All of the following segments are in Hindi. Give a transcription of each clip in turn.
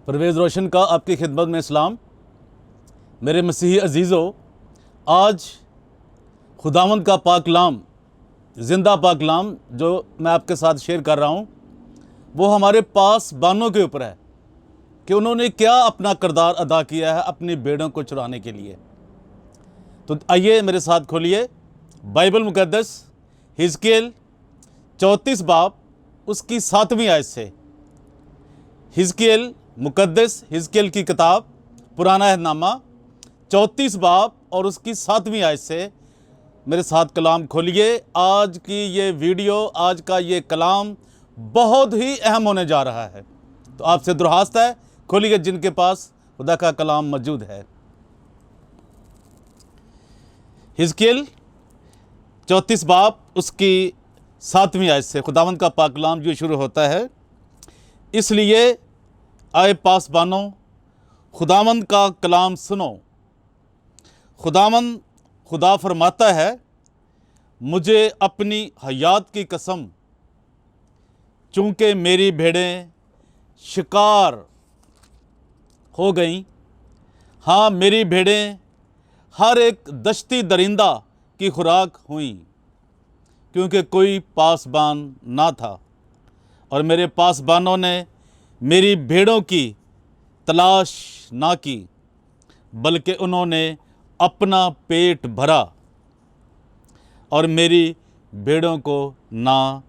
परवेज़ रोशन का आपकी खिदमत में इस्लाम। मेरे मसीही अजीज़ों, आज खुदावंद का पाक कलाम, ज़िंदा पाक कलाम जो मैं आपके साथ शेयर कर रहा हूँ, वो हमारे पास बानों के ऊपर है कि उन्होंने क्या अपना किरदार अदा किया है अपनी भेड़ों को चुराने के लिए। तो आइए मेरे साथ खोलिए बाइबल मुक़द्दस हिजकिय्येल 34 बाब उसकी 7वीं आयत से। हिजकिय्येल मुक़द्दस हिजकिय्येल की किताब पुराना अहदनामा 34 बाब और उसकी 7वीं आयत से मेरे साथ कलाम खोलिए। आज की ये वीडियो, आज का ये कलाम बहुत ही अहम होने जा रहा है। तो आपसे दुरखास्त है, खोलिए जिनके पास खुदा का कलाम मौजूद है। हिजकिय्येल 34 बाब उसकी 7वीं आयत से खुदावंद का पाक कलाम जो शुरू होता है, इसलिए आए पासबानों, खुदावंद का कलाम सुनो। खुदावंद खुदा फरमाता है, मुझे अपनी हयात की कसम, चूँकि मेरी भेड़ें शिकार हो गईं, हाँ मेरी भेड़ें हर एक दश्ती दरिंदा की खुराक हुईं, क्योंकि कोई पासबान ना था और मेरे पासबानों ने मेरी भेड़ों की तलाश ना की, बल्कि उन्होंने अपना पेट भरा और मेरी भेड़ों को ना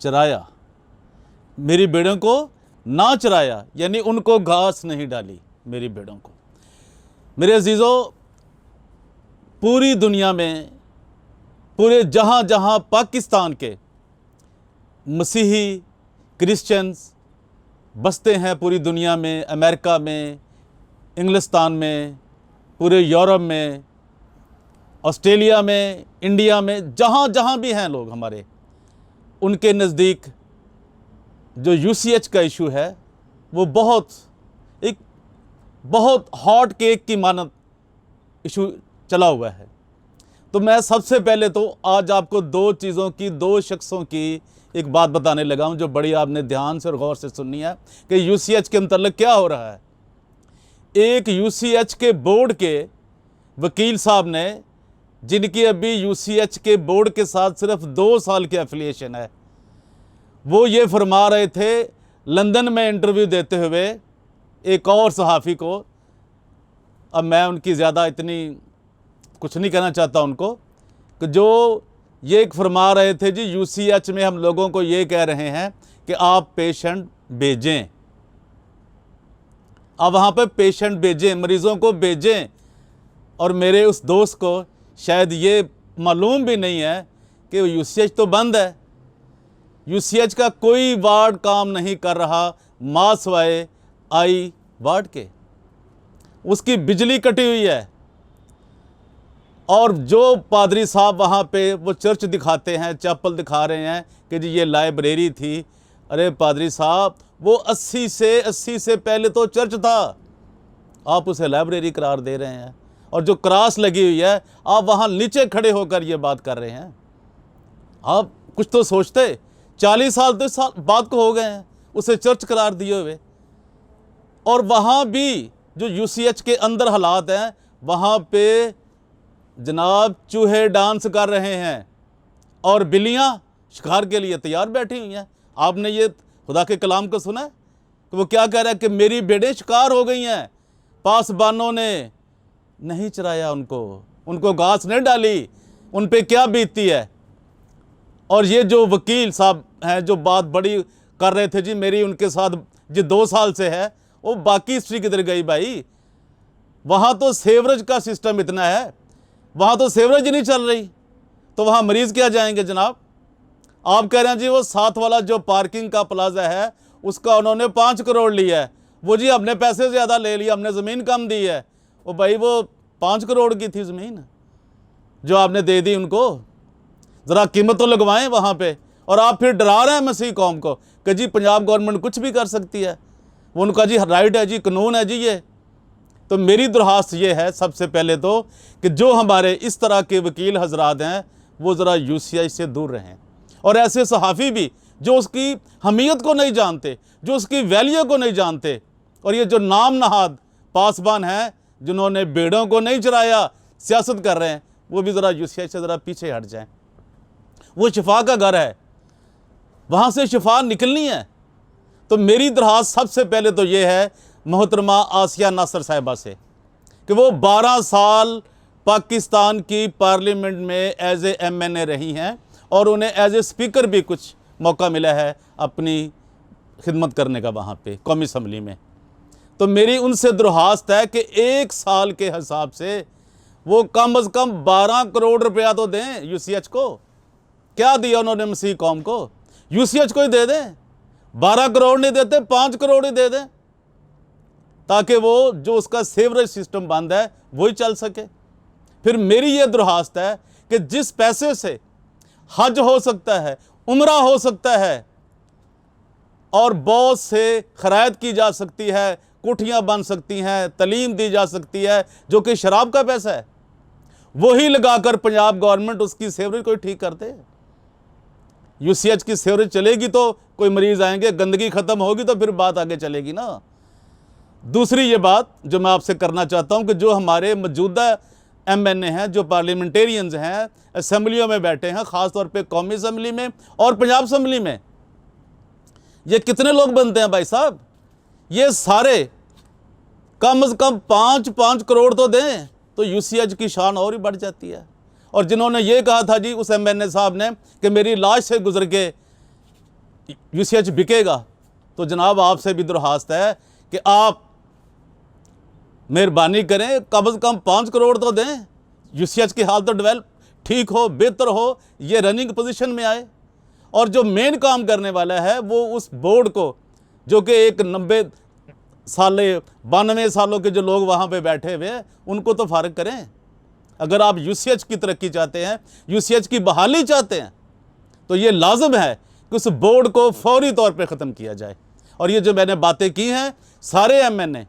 चराया। मेरी भेड़ों को ना चराया यानी उनको घास नहीं डाली मेरी भेड़ों को। मेरे अजीज़ों, पूरी दुनिया में, पूरे जहाँ जहाँ पाकिस्तान के मसीही क्रिश्चियंस बसते हैं, पूरी दुनिया में, अमेरिका में, इंग्लिस्तान में, पूरे यूरोप में, ऑस्ट्रेलिया में, इंडिया में, जहाँ जहाँ भी हैं लोग हमारे, उनके नज़दीक जो यूसीएच का इशू है वो एक बहुत हॉट केक की मानद इशू चला हुआ है। तो मैं सबसे पहले तो आज आपको दो शख्सों की एक बात बताने लगा हूं जो बड़ी आपने ध्यान से और गौर से सुननी है कि यूसीएच के मतलब क्या हो रहा है। एक यूसीएच के बोर्ड के वकील साहब ने, जिनकी अभी यूसीएच के बोर्ड के साथ सिर्फ 2 साल की एफिलिएशन है, वो ये फरमा रहे थे लंदन में इंटरव्यू देते हुए एक और सहाफ़ी को। अब मैं उनकी ज़्यादा इतनी कुछ नहीं कहना चाहता उनको, कि जो ये फरमा रहे थे जी यूसीएच में हम लोगों को ये कह रहे हैं कि आप पेशेंट भेजें, आप वहाँ पे पेशेंट भेजें, मरीज़ों को भेजें। और मेरे उस दोस्त को शायद ये मालूम भी नहीं है कि यूसीएच तो बंद है, यूसीएच का कोई वार्ड काम नहीं कर रहा मां सिवाय आई वार्ड के, उसकी बिजली कटी हुई है। और जो पादरी साहब वहाँ पे वो चर्च दिखाते हैं, चैपल दिखा रहे हैं कि जी ये लाइब्रेरी थी। अरे पादरी साहब, वो 80 से पहले तो चर्च था, आप उसे लाइब्रेरी करार दे रहे हैं। और जो क्रॉस लगी हुई है, आप वहाँ नीचे खड़े होकर ये बात कर रहे हैं। आप कुछ तो सोचते, 40 साल तो साल बाद को हो गए हैं उसे चर्च करार दिए हुए। और वहाँ भी जो यूसीएच के अंदर हालात हैं, वहाँ पे जनाब चूहे डांस कर रहे हैं और बिल्लियां शिकार के लिए तैयार बैठी हुई हैं। आपने ये खुदा के कलाम को सुना है कि वो क्या कह रहा है कि मेरी भेड़ें शिकार हो गई हैं, पासबानों ने नहीं चराया उनको घास नहीं डाली। उन पे क्या बीतती है। और ये जो वकील साहब हैं जो बात बड़ी कर रहे थे जी मेरी उनके साथ जी 2 साल से है, वो बाकी हिस्ट्री किधर गई भाई। वहाँ तो सेवरेज का सिस्टम इतना है, वहाँ तो सेवरेज ही नहीं चल रही, तो वहाँ मरीज़ क्या जाएंगे जनाब। आप कह रहे हैं जी वो साथ वाला जो पार्किंग का प्लाजा है उसका उन्होंने 5 करोड़ लिया है, वो जी हमने पैसे ज़्यादा ले लिया, हमने ज़मीन कम दी है। वो भाई वो 5 करोड़ की थी ज़मीन जो आपने दे दी उनको, ज़रा कीमत तो लगवाएं वहाँ पे। और आप फिर डरा रहे हैं मसीह कौम को कि जी पंजाब गवर्नमेंट कुछ भी कर सकती है, वो उनका जी राइट है जी, कानून है जी ये। तो मेरी दरख्वास्त ये है सबसे पहले तो कि जो हमारे इस तरह के वकील हजरात हैं वो ज़रा यूसीएच से दूर रहें। और ऐसे सहाफ़ी भी जो उसकी हमीयत को नहीं जानते, जो उसकी वैल्यू को नहीं जानते, और ये जो नाम नहाद पासबान हैं जिन्होंने भेड़ों को नहीं चराया, सियासत कर रहे हैं, वो भी ज़रा यूसीएच से ज़रा पीछे हट जाएं। वो शिफा का घर है, वहाँ से शिफा निकलनी है। तो मेरी दरख्वास्त सबसे पहले तो ये है मोहतरमा आसिया नासर साहिबा से कि वो 12 साल पाकिस्तान की पार्लियामेंट में एज ए MNA रही हैं और उन्हें एज ए स्पीकर भी कुछ मौका मिला है अपनी खिदमत करने का वहाँ पे कौमी असम्बली में। तो मेरी उनसे दरख्वास्त है कि 1 साल के हिसाब से वो कम से कम 12 करोड़ रुपया तो दें यूसीएच को। क्या दिया उन्होंने मसीह कौम को? यूसीएच को ही दे दें। 12 करोड़ नहीं देते, 5 करोड़ ही दे दें, ताकि वो जो उसका सेवरेज सिस्टम बंद है वही चल सके। फिर मेरी ये दरख्वास्त है कि जिस पैसे से हज हो सकता है, उम्रा हो सकता है और बहुत से खैरात की जा सकती है, कोठियाँ बन सकती हैं, तालीम दी जा सकती है, जो कि शराब का पैसा है, वही लगाकर पंजाब गवर्नमेंट उसकी सेवरेज को ठीक कर दे। यूसीएच की सेवरेज चलेगी तो कोई मरीज़ आएंगे, गंदगी ख़त्म होगी तो फिर बात आगे चलेगी ना। दूसरी ये बात जो मैं आपसे करना चाहता हूँ कि जो हमारे मौजूदा MNA हैं, जो पार्लियामेंटेरियंस हैं, असम्बलियों में बैठे हैं, ख़ास तौर पे कौमी असम्बली में और पंजाब असम्बली में, ये कितने लोग बनते हैं भाई साहब? ये सारे कम से कम 5-5 करोड़ तो दें तो यूसीएच की शान और ही बढ़ जाती है। और जिन्होंने ये कहा था जी उस MNA साहब ने कि मेरी लाश से गुजर के यूसीएच बिकेगा, तो जनाब आपसे भी दरख्वास्त है कि आप मेहरबानी करें, कम से कम 5 करोड़ तो दें। यूसीएच की हालत तो डेवलप ठीक हो, बेहतर हो, ये रनिंग पोजीशन में आए। और जो मेन काम करने वाला है वो उस बोर्ड को, जो कि एक 92 सालों के जो लोग वहाँ पे बैठे हुए हैं, उनको तो फारिग करें। अगर आप यूसीएच की तरक्की चाहते हैं, यूसीएच की बहाली चाहते हैं, तो ये लाजम है कि उस बोर्ड को फौरी तौर पे ख़त्म किया जाए। और ये जो मैंने बातें की हैं, सारे MNA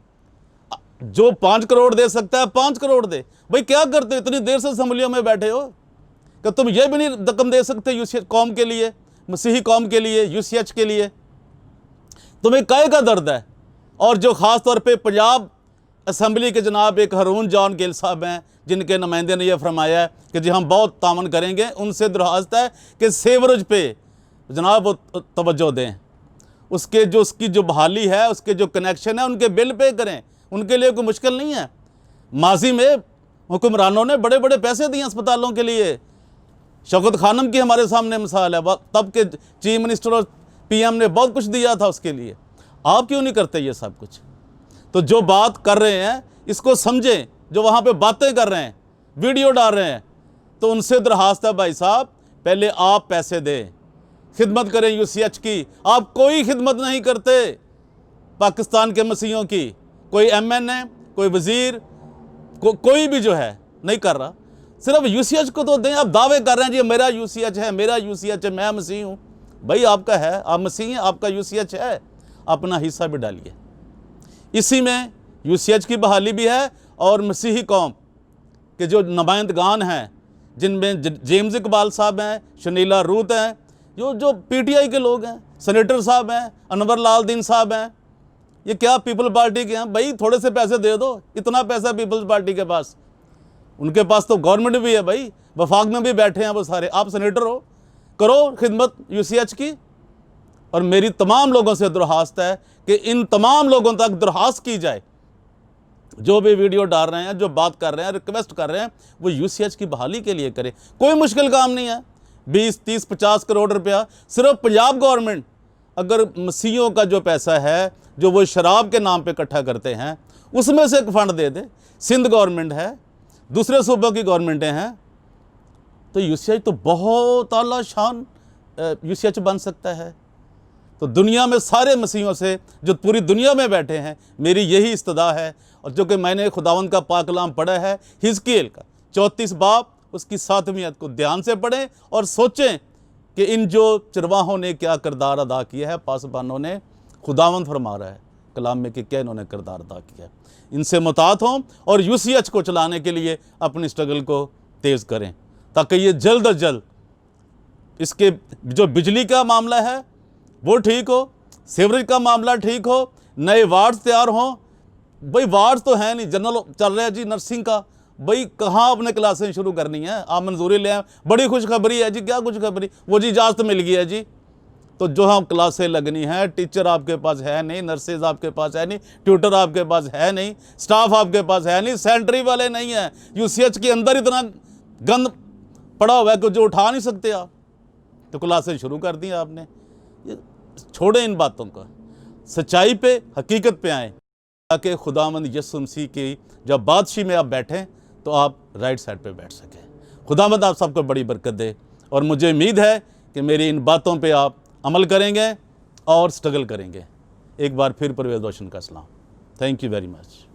जो 5 करोड़ दे सकता है 5 करोड़ दे। भाई क्या करते हो, इतनी देर से असम्बलियों में बैठे हो कि तुम ये भी नहीं रकम दे सकते यूसीएच कौम के लिए, मसीही कौम के लिए, यूसीएच के लिए? तुम्हें काहे का दर्द है? और जो ख़ास तौर पे पंजाब असम्बली के जनाब एक हरून जॉन गिल साहब हैं, जिनके नुमाइंदे ने यह फरमाया है कि जी हम बहुत तामन करेंगे, उनसे दरख्वास्त है कि सेवरेज पे जनाब वो तवज्जो दें। उसकी जो बहाली है, उसके जो कनेक्शन है, उनके बिल पे करें। उनके लिए कोई मुश्किल नहीं है। माजी में हुक्मरानों ने बड़े बड़े पैसे दिए अस्पतालों के लिए। शौकत खानम की हमारे सामने मिसाल है, तब के चीफ मिनिस्टर और PM ने बहुत कुछ दिया था उसके लिए। आप क्यों नहीं करते ये सब कुछ? तो जो बात कर रहे हैं इसको समझें, जो वहाँ पे बातें कर रहे हैं, वीडियो डाल रहे हैं, तो उनसे दरख्वास्त है भाई साहब, पहले आप पैसे दें, खिदमत करें यूसीएच की। आप कोई खिदमत नहीं करते पाकिस्तान के मसीहों की। कोई MNA, कोई वज़ीर, कोई भी जो है नहीं कर रहा। सिर्फ यूसीएच को तो दें। आप दावे कर रहे हैं जी मेरा यूसीएच है, मेरा यूसीएच है, मैं मसीह हूँ। भाई आपका है, आप मसीह हैं, आपका यूसीएच है, अपना हिस्सा भी डालिए। इसी में यूसीएच की बहाली भी है और मसीही कौम के जो नुमाइंदगान हैं, जिनमें जेम्स इकबाल साहब हैं, शनीला रूत हैं, जो PTI के लोग हैं, सेनेटर साहब हैं, अनवर लाल दीन साहब हैं, ये क्या पीपल पार्टी के हैं? भाई थोड़े से पैसे दे दो। इतना पैसा पीपल्स पार्टी के पास, उनके पास तो गवर्नमेंट भी है भाई, वफाक में भी बैठे हैं वो सारे। आप सेनेटर हो, करो खिदमत यूसीएच की। और मेरी तमाम लोगों से दरख्वास्त है कि इन तमाम लोगों तक दरख्वास्त की जाए, जो भी वीडियो डाल रहे हैं, जो बात कर रहे हैं, रिक्वेस्ट कर रहे हैं, वो यूसीएच की बहाली के लिए करें। कोई मुश्किल काम नहीं है। 20, 30, 50 करोड़ रुपया सिर्फ पंजाब गवर्नमेंट अगर मसीहों का जो पैसा है, जो वो शराब के नाम पे इकट्ठा करते हैं, उसमें से एक फ़ंड दे दे। सिंध गवर्नमेंट है, दूसरे सूबों की गवर्नमेंटें हैं, तो यूसीएच तो बहुत आला शान यूसीएच बन सकता है। तो दुनिया में सारे मसीहों से, जो पूरी दुनिया में बैठे हैं, मेरी यही इस्तदा है। और जो कि मैंने खुदावंद का पाक कलाम पढ़ा है, हिजकिय्येल का 34 बाब उसकी 7वीं आयत को ध्यान से पढ़ें और सोचें कि इन जो चरवाहों ने क्या किरदार अदा किया है, पासबानों ने। खुदावंद फरमा रहा है कलाम में कि क्या इन्होंने किरदार अदा किया है। इनसे मुतात हों और यूसीएच को चलाने के लिए अपनी स्ट्रगल को तेज़ करें, ताकि ये जल्द अज जल्द इसके जो बिजली का मामला है वो ठीक हो, सीवरेज का मामला ठीक हो, नए वार्ड्स तैयार हों। भाई वार्ड्स तो हैं नहीं, जनरल चल रहा है जी नर्सिंग का, भाई कहाँ आपने क्लासें शुरू करनी है? आप मंजूरी ले आए, बड़ी खुशखबरी है जी। क्या खुशखबरी? वो जी इजाज़त मिल गई है जी। तो जो हम क्लासें लगनी है, टीचर आपके पास है नहीं, नर्सेज आपके पास है नहीं, ट्यूटर आपके पास है नहीं, स्टाफ आपके पास है नहीं, सेंट्री वाले नहीं है, यूसीएच के अंदर इतना गंद पड़ा हुआ है कि जो उठा नहीं सकते आप, तो क्लासें शुरू कर दी आपने। ये छोड़ें इन बातों का, सच्चाई पे, हकीकत पे आएँ, ताकि खुदावंद यीशु मसीह की जब बादशाही में आप बैठें तो आप राइट साइड पे बैठ सकें। खुदावंद आप सबको बड़ी बरकत दे, और मुझे उम्मीद है कि मेरी इन बातों पे आप अमल करेंगे और स्ट्रगल करेंगे। एक बार फिर परवेज़ रोशन का सलाम। Thank you very much.